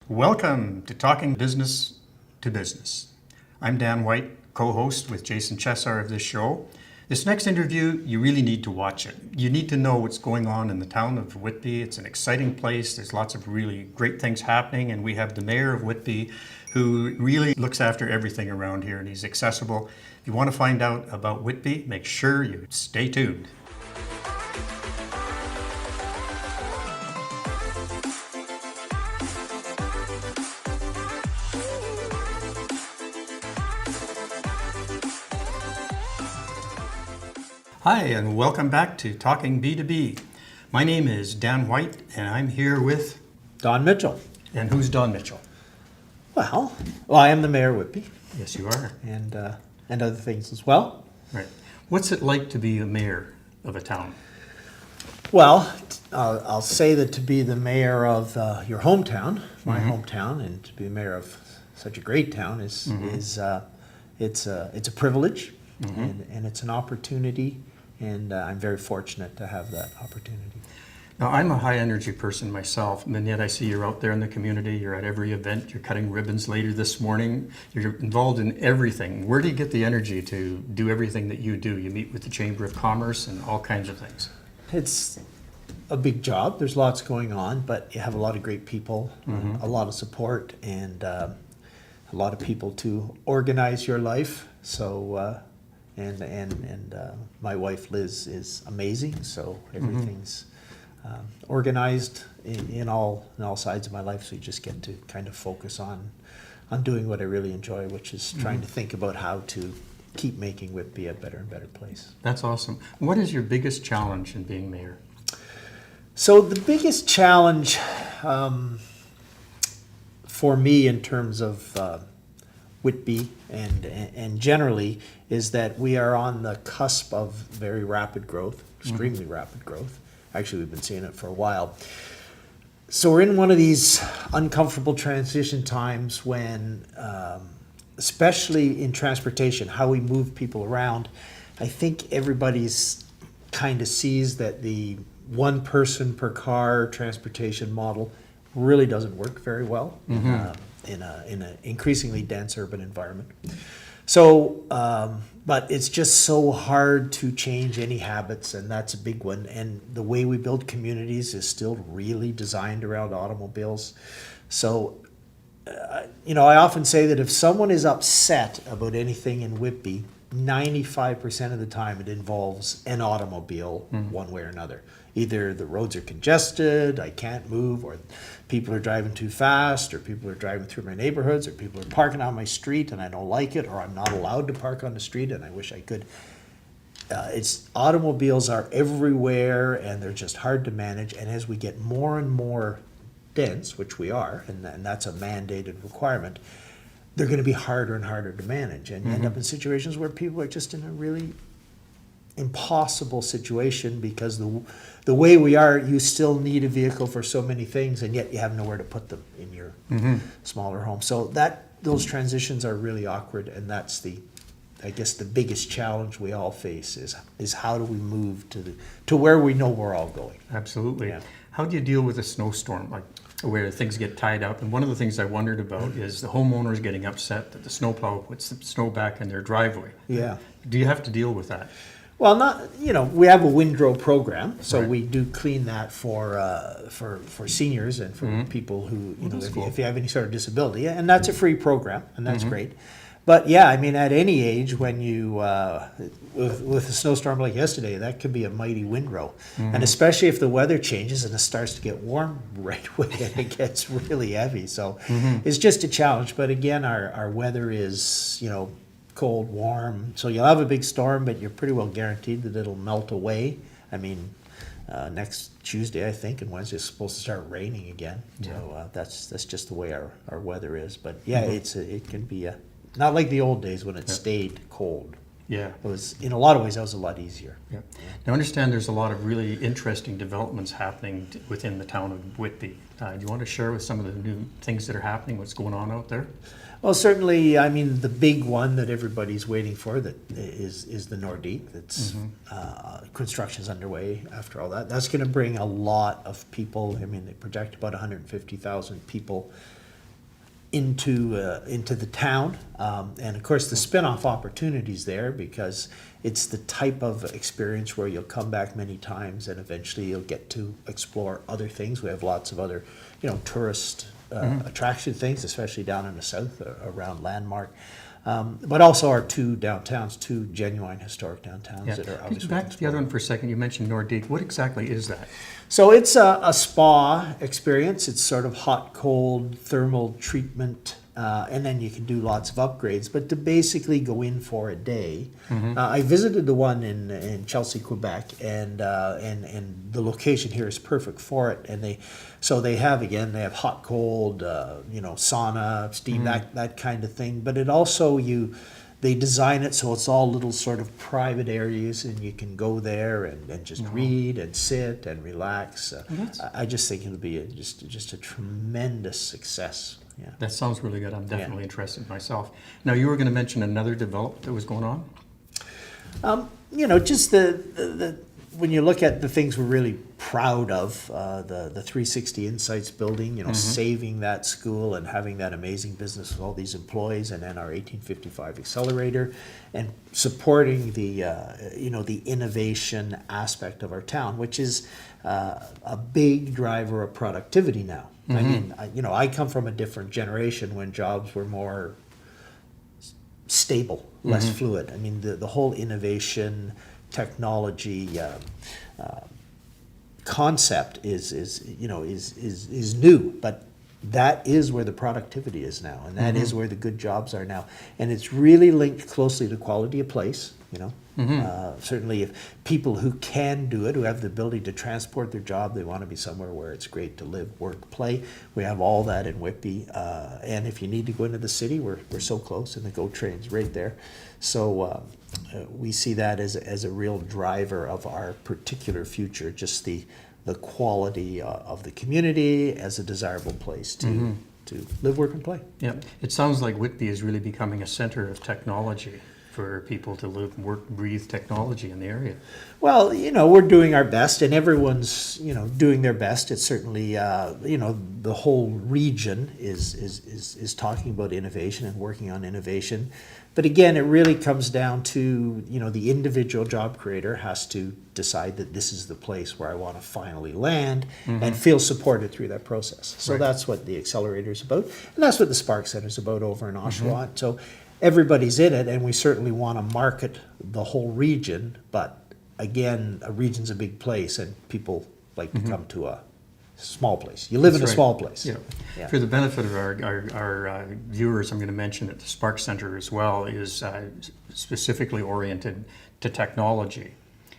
Welcome to Talking Business to Business. I'm Dan White, co-host with Jason Chessar of this show. This next interview, you really need to watch it. You need to know what's going on in the town of Whitby. It's an exciting place. There's lots of really great things happening, and we have the mayor of Whitby who really looks after everything around here, and he's accessible. If you want to find out about Whitby, make sure you stay tuned. Hi, and welcome back to Talking B2B. My name is Dan White, and I'm here with... Don Mitchell. And who's Don Mitchell? Well, I am the mayor of Whitby, Yes, you are. and other things as well. Right. What's it like to be a mayor of a town? Well, I'll say that to be the mayor of your hometown, my hometown, and to be mayor of such a great town is it's a privilege, and it's an opportunity, and I'm very fortunate to have that opportunity. Now, I'm a high energy person myself, and yet I see you're out there in the community, you're at every event, you're cutting ribbons later this morning, you're involved in everything. Where do you get the energy to do everything that you do? You meet with the Chamber of Commerce and all kinds of things. It's a big job. There's lots going on, but you have a lot of great people, a lot of support, and a lot of people to organize your life. So, and my wife Liz is amazing. So everything's organized in all sides of my life. So you just get to kind of focus on doing what I really enjoy, which is trying to think about how to keep making Whitby a better and better place. That's awesome. What is your biggest challenge in being mayor? So the biggest challenge for me in terms of Whitby and generally is that we are on the cusp of very rapid growth, extremely rapid growth. Actually, we've been seeing it for a while. So we're in one of these uncomfortable transition times when, especially in transportation, how we move people around, I think everybody's kind of sees that the one person per car transportation model really doesn't work very well in an increasingly dense urban environment. So, but it's just so hard to change any habits, and that's a big one. And the way we build communities is still really designed around automobiles. So, I often say that if someone is upset about anything in Whitby, 95% of the time it involves an automobile one way or another. Either the roads are congested, I can't move, or people are driving too fast, or people are driving through my neighborhoods, or people are parking on my street and I don't like it, or I'm not allowed to park on the street and I wish I could. Automobiles are everywhere and they're just hard to manage, and as we get more and more dense, which we are, and that's a mandated requirement, they're going to be harder and harder to manage, and you end up in situations where people are just in a really impossible situation because the way we are, you still need a vehicle for so many things, and yet you have nowhere to put them in your smaller home. So those transitions are really awkward, and that's I guess the biggest challenge we all face is how do we move to where we know we're all going. Absolutely. Yeah. How do you deal with a snowstorm, like where things get tied up? And one of the things I wondered about is the homeowners getting upset that the snowplow puts the snow back in their driveway. Yeah. Do you have to deal with that? Well, we have a windrow program, so Right. we do clean that for seniors and for people who, that's cool. if you have any sort of disability, and that's a free program, and that's great. But yeah, I mean, at any age, when you with a snowstorm like yesterday, that could be a mighty windrow, and especially if the weather changes and it starts to get warm right away, and it gets really heavy. So it's just a challenge. But again, our weather is cold, warm. So you'll have a big storm, but you're pretty well guaranteed that it'll melt away. I mean, next Tuesday, I think, and Wednesday it's supposed to start raining again. So that's just the way our weather is. But yeah, it can be not like the old days when it stayed cold. Yeah. It was, in a lot of ways, that was a lot easier. Yeah. Now, I understand there's a lot of really interesting developments happening within the town of Whitby. Do you want to share with some of the new things that are happening, what's going on out there? Well, certainly, I mean, the big one that everybody's waiting for that is the Nordique. That's construction's underway after all that. That's going to bring a lot of people. I mean, they project about 150,000 people into the town, and of course the spin-off opportunities there, because it's the type of experience where you'll come back many times and eventually you'll get to explore other things. We have lots of other, tourist attraction things, especially down in the south around Landmark. But also our two downtowns, two genuine historic downtowns that are obviously Back to the other one for a second. You mentioned Nordique. What exactly is that? So it's a spa experience. It's sort of hot, cold, thermal treatment, and then you can do lots of upgrades. But to basically go in for a day, I visited the one in Chelsea, Quebec, and the location here is perfect for it. And they have hot, cold, sauna, steam, that kind of thing. But it also they design it so it's all little sort of private areas, and you can go there and just read and sit and relax. I just think it'll be just a tremendous success. Yeah. That sounds really good. I'm definitely interested myself. Now, you were going to mention another development that was going on? Just the when you look at the things we're really proud of, the 360 Insights building, saving that school and having that amazing business with all these employees, and then our 1855 accelerator, and supporting the innovation aspect of our town, which is a big driver of productivity now. I mean, I come from a different generation when jobs were more stable, less fluid. I mean, the whole innovation, technology concept is new, but that is where the productivity is now, and that is where the good jobs are now, and it's really linked closely to quality of place. Certainly, if people who can do it, who have the ability to transport their job, they want to be somewhere where it's great to live, work, play. We have all that in Whitby, and if you need to go into the city, we're so close, and the GO train's right there. So we see that as a real driver of our particular future, just the quality of the community as a desirable place to live, work, and play. Yeah, it sounds like Whitby is really becoming a center of technology for people to live, work, breathe technology in the area. Well, we're doing our best, and everyone's, doing their best. It's certainly, the whole region is talking about innovation and working on innovation. But again, it really comes down to, the individual job creator has to decide that this is the place where I want to finally land and feel supported through that process. So that's what the accelerator is about, and that's what the Spark Center is about over in Oshawa. So everybody's in it, and we certainly want to market the whole region, but again, a region's a big place, and people like to come to a small place. You live in a small place. Yeah. For the benefit of our viewers, I'm going to mention that the Spark Center as well is specifically oriented to technology,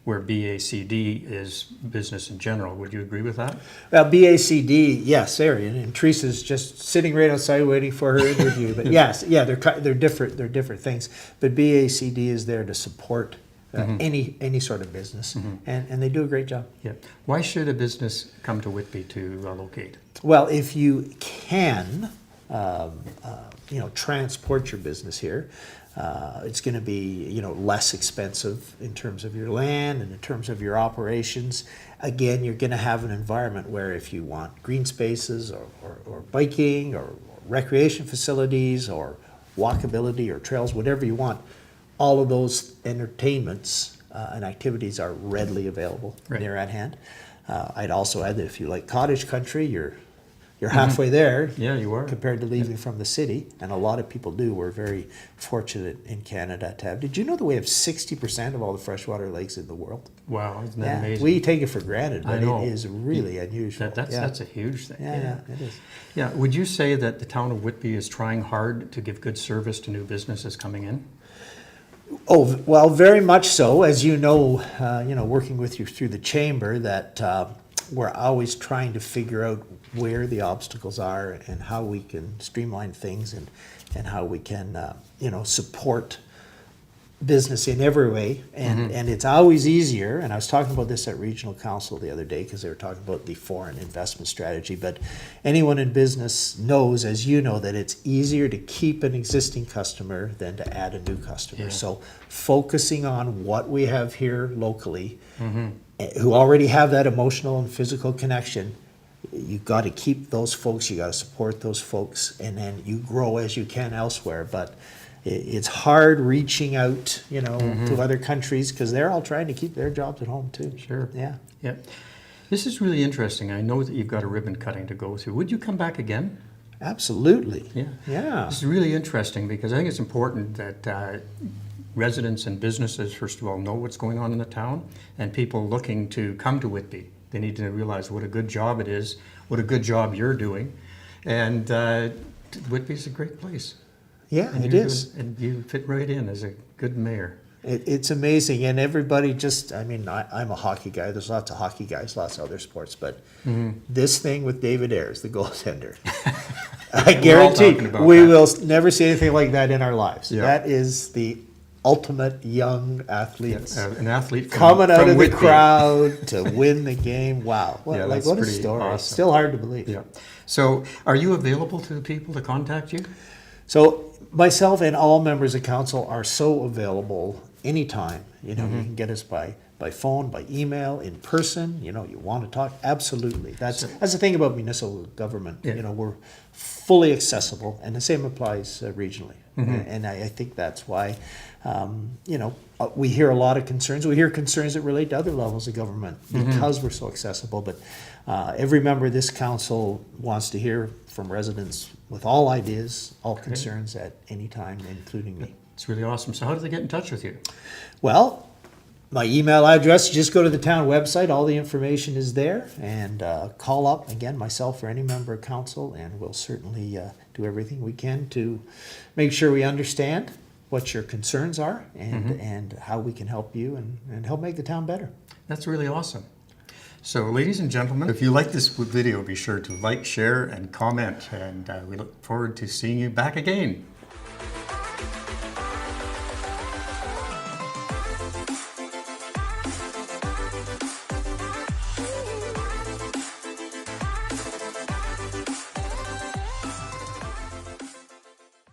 where BACD is business in general. Would you agree with that? Well, BACD, yes, Arian, and Teresa's just sitting right outside waiting for her interview. But yes, they're different. They're different things. But BACD is there to support any sort of business, and they do a great job. Yeah. Why should a business come to Whitby to locate? Well, if you can, transport your business here, it's going to be, less expensive in terms of your land and in terms of your operations. Again, you're going to have an environment where if you want green spaces or biking or recreation facilities or walkability or trails, whatever you want, all of those entertainments and activities are readily available near at hand. I'd also add that if you like cottage country, you're halfway there. Yeah, you are. Compared to leaving from the city, and a lot of people do. We're very fortunate in Canada to have. Did you know that we have 60% of all the freshwater lakes in the world? Wow, isn't that amazing? We take it for granted, but it is really unusual. That's a huge thing. Yeah, it is. Yeah, would you say that the town of Whitby is trying hard to give good service to new businesses coming in? Oh, well, very much so. As you know, working with you through the chamber, that we're always trying to figure out where the obstacles are and how we can streamline things and how we can, support business in every way. And it's always easier, and I was talking about this at Regional Council the other day because they were talking about the foreign investment strategy, but anyone in business knows, as you know, that it's easier to keep an existing customer than to add a new customer. So focusing on what we have here locally, who already have that emotional and physical connection, you got to keep those folks, you got to support those folks, and then you grow as you can elsewhere. But it's hard reaching out, to other countries because they're all trying to keep their jobs at home too. Sure. Yeah. Yeah. This is really interesting. I know that you've got a ribbon cutting to go through. Would you come back again? Absolutely. Yeah. Yeah. This is really interesting because I think it's important that residents and businesses, first of all, know what's going on in the town, and people looking to come to Whitby. They need to realize what a good job it is, what a good job you're doing, and Whitby's a great place. Yeah, And it you're is. and you fit right in as a good mayor. It's amazing, and everybody I'm a hockey guy. There's lots of hockey guys, lots of other sports, but this thing with David Ayres, the goaltender, I guarantee talking about we that. will never see anything like that in our lives. Yeah. That is the ultimate young athletes An athlete coming out from of Whitby. the crowd to win the game. Wow, Yeah, what that's a pretty story! awesome. It's still hard to believe. Yeah. So, are you available to the people to contact you? So myself and all members of council are so available anytime. You can get us by phone, by email, in person. You want to talk, absolutely. That's the thing about municipal government. Yeah. We're fully accessible, and the same applies regionally. And I think that's why, we hear a lot of concerns. We hear concerns that relate to other levels of government because we're so accessible. But every member of this council wants to hear from residents with all ideas, all concerns at any time, including me. It's really awesome. So, how do they get in touch with you? Well, my email address, just go to the town website. All the information is there. And call up, again, myself or any member of council, and we'll certainly do everything we can to make sure we understand what your concerns are and how we can help you and help make the town better. That's really awesome. So, ladies and gentlemen, if you like this video, be sure to like, share, and comment. And we look forward to seeing you back again.